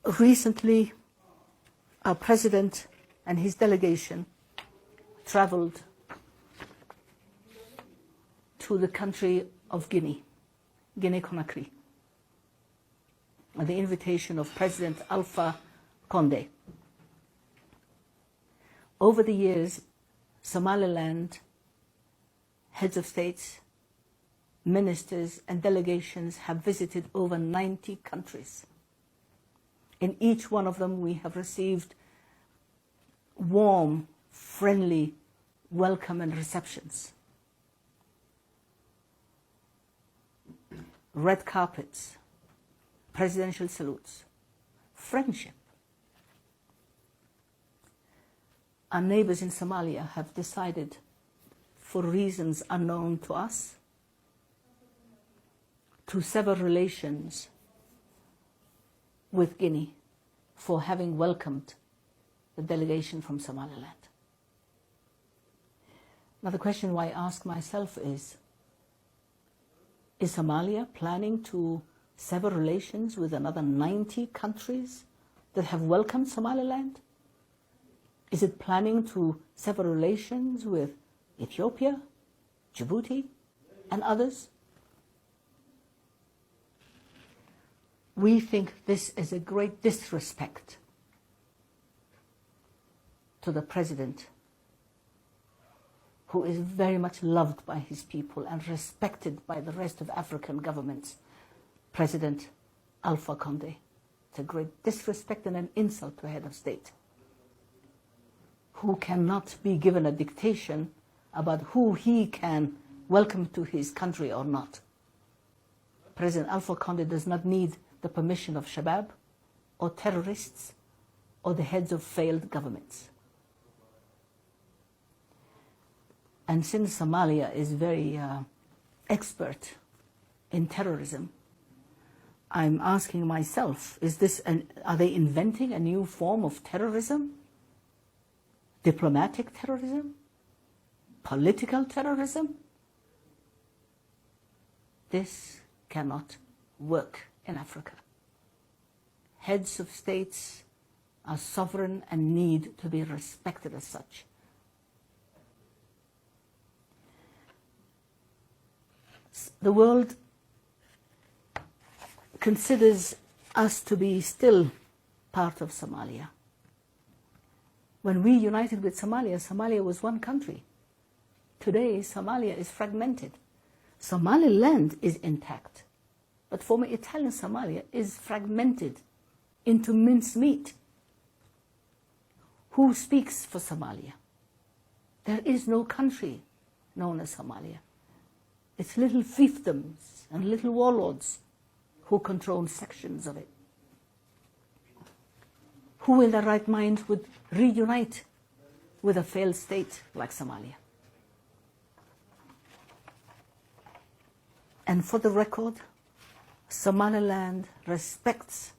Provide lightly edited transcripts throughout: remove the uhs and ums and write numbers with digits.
Recently, our president and his delegation traveled to the country of Guinea Conakry, at the invitation of President Alpha Condé. Over the years, Somaliland heads of states, ministers, and delegations have visited over 90 countries. In each one of them, we have received warm, friendly welcome and receptions. Red carpets, presidential salutes, friendship. Our neighbors in Somalia have decided, for reasons unknown to us, to sever relations with Guinea for having welcomed the delegation from Somaliland. Now the question I ask myself is Somalia planning to sever relations with another 90 countries that have welcomed Somaliland? Is it planning to sever relations with Ethiopia, Djibouti, and others? We think this is a great disrespect to the president, who is very much loved by his people and respected by the rest of African governments, President Alpha Condé. It's a great disrespect and an insult to a head of state, who cannot be given a dictation about who he can welcome to his country or not. President Alpha Condé does not need the permission of Shabab or terrorists or the heads of failed governments. And since Somalia is very expert in terrorism, I'm asking myself, are they inventing a new form of terrorism? Diplomatic terrorism? Political terrorism? This cannot work in Africa. Heads of states are sovereign and need to be respected as such. The world considers us to be still part of Somalia. When we united with Somalia, Somalia was one country. Today, Somalia is fragmented. Somaliland is intact, but former Italian Somalia is fragmented into mincemeat. Who speaks for Somalia? There is no country known as Somalia. It's little fiefdoms and little warlords who control sections of it. Who in their right mind would reunite with a failed state like Somalia? And for the record, Somaliland respects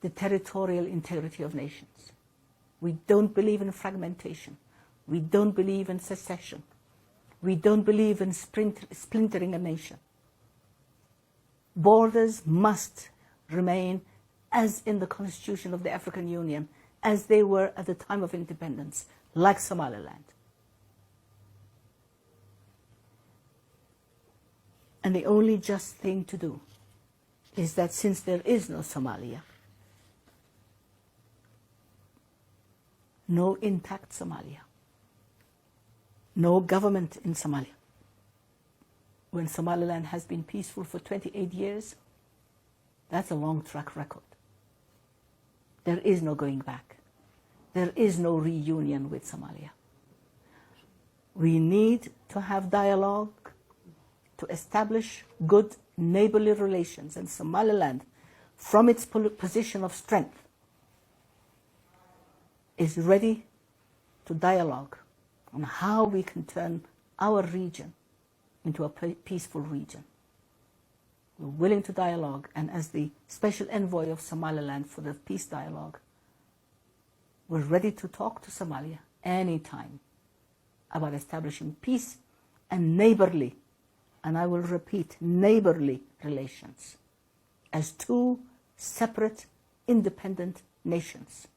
the territorial integrity of nations. We don't believe in fragmentation. We don't believe in secession. We don't believe in splintering a nation. Borders must remain as in the Constitution of the African Union, as they were at the time of independence, like Somaliland. And the only just thing to do is that since there is no Somalia, no intact Somalia, no government in Somalia, when Somaliland has been peaceful for 28 years, that's a long track record. There is no going back. There is no reunion with Somalia. We need to have dialogue to establish good neighborly relations, and Somaliland, from its position of strength, is ready to dialogue on how we can turn our region into a peaceful region. We're willing to dialogue, and as the special envoy of Somaliland for the peace dialogue, we're ready to talk to Somalia anytime about establishing peace and neighborly, and I will repeat, neighborly relations as two separate independent nations.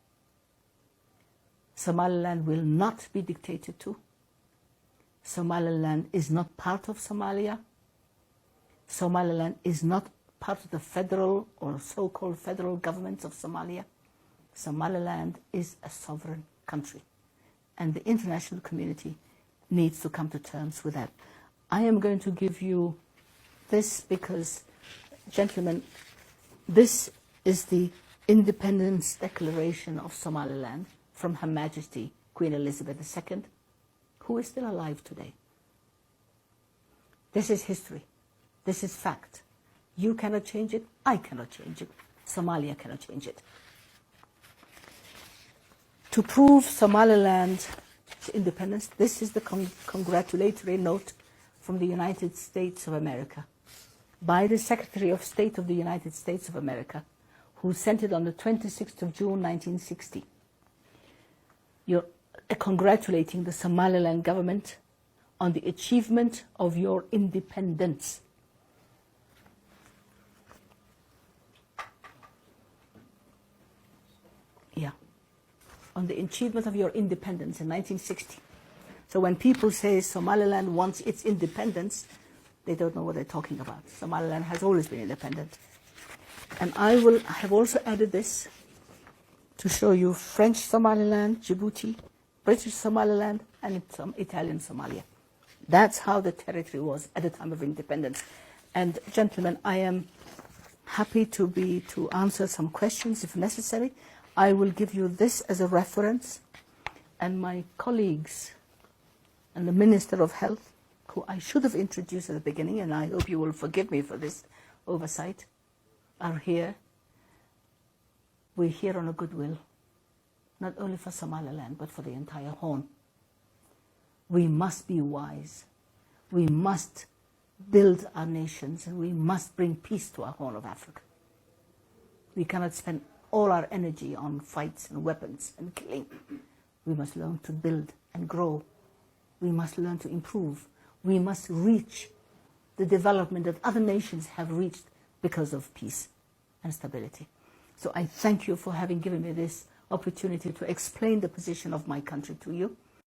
Somaliland will not be dictated to. Somaliland is not part of Somalia. Somaliland is not part of the federal or so-called federal government of Somalia. Somaliland is a sovereign country, and the international community needs to come to terms with that. I am going to give you this because, gentlemen, this is the Independence Declaration of Somaliland from Her Majesty Queen Elizabeth II, who is still alive today. This is history. This is fact. You cannot change it. I cannot change it. Somalia cannot change it. To prove Somaliland's independence, this is the congratulatory note from the United States of America by the Secretary of State of the United States of America, who sent it on the 26th of June, 1960. You're congratulating the Somaliland government on the achievement of your independence. Yeah, on the achievement of your independence in 1960. So when people say Somaliland wants its independence, they don't know what they're talking about. Somaliland has always been independent. And I have also added this to show you French Somaliland, Djibouti, British Somaliland, and some Italian Somalia. That's how the territory was at the time of independence. And gentlemen, I am happy to answer some questions if necessary. I will give you this as a reference, and my colleagues and the Minister of Health, who I should have introduced at the beginning, and I hope you will forgive me for this oversight, are here. We're here on a goodwill, not only for Somaliland, but for the entire Horn. We must be wise. We must build our nations, and we must bring peace to our Horn of Africa. We cannot spend all our energy on fights and weapons and killing. We must learn to build and grow. We must learn to improve. We must reach the development that other nations have reached because of peace and stability. So I thank you for having given me this opportunity to explain the position of my country to you.